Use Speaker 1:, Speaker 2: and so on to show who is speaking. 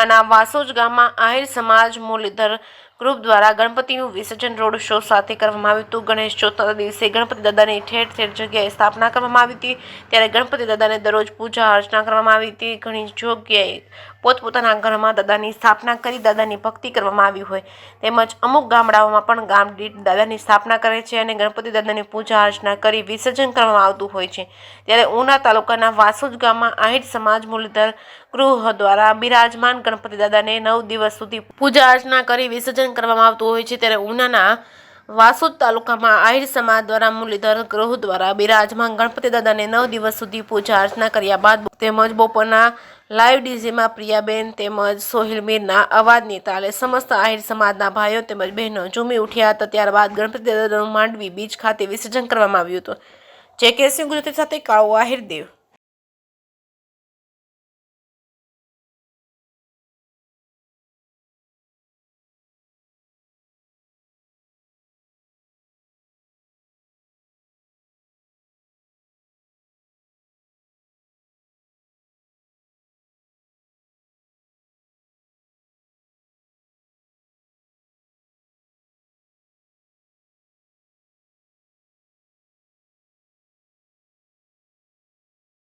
Speaker 1: તાલુકાના વાસોજ ગામમાં આહિર સમાજ મુરલીધર ગ્રુપ દ્વારા ગણપતિનું વિસર્જન રોડ શો સાથે કરવામાં આવ્યું હતું। ગણેશ ચોથના દિવસે ગણપતિ દાદાની ઠેર ઠેર જગ્યાએ સ્થાપના કરવામાં આવી હતી। ત્યારે ગણપતિ દાદાને દરરોજ પૂજા અર્ચના કરવામાં આવી હતી। ઘણી જગ્યાએ પોતપોતાના ઘરમાં દાદાની સ્થાપના કરી દાદાની ભક્તિ કરવામાં આવી હોય તેમજ અમુક ગામડાઓમાં પણ ગામ દીઠ દાદાની સ્થાપના કરે છે અને ગણપતિ દાદાની પૂજા અર્ચના કરી વિસર્જન કરવામાં આવતું હોય છે। ત્યારે ઉના તાલુકાના વાસોજ ગામમાં આહિર સમાજ મુરલીધર ગૃહ દ્વારા બિરાજમાન ગણપતિ દાદાને 9 દિવસ સુધી પૂજા અર્ચના કરી વિસર્જન કરવામાં આવતું હોય છે। ત્યારે ઉનાના વાસોદ તાલુકામાં આહિર સમાજ દ્વારા મુરલીધર ગૃહ દ્વારા બિરાજમાન ગણપતિ દાદાને 9 દિવસ સુધી પૂજા અર્ચના કર્યા બાદ તેમજ બપોરના લાઈવ ડીજેમાં પ્રિયાબેન તેમજ સોહિલ મીરના અવાજની તાલે સમસ્ત આહિર સમાજના ભાઈઓ તેમજ બહેનો ઝૂમી ઉઠ્યા હતા। ત્યારબાદ ગણપતિ દાદાનું માંડવી બીચ ખાતે વિસર્જન કરવામાં આવ્યું હતું। જે કેસી ગુજરાતી સાથે કાળો આહિર દેવ।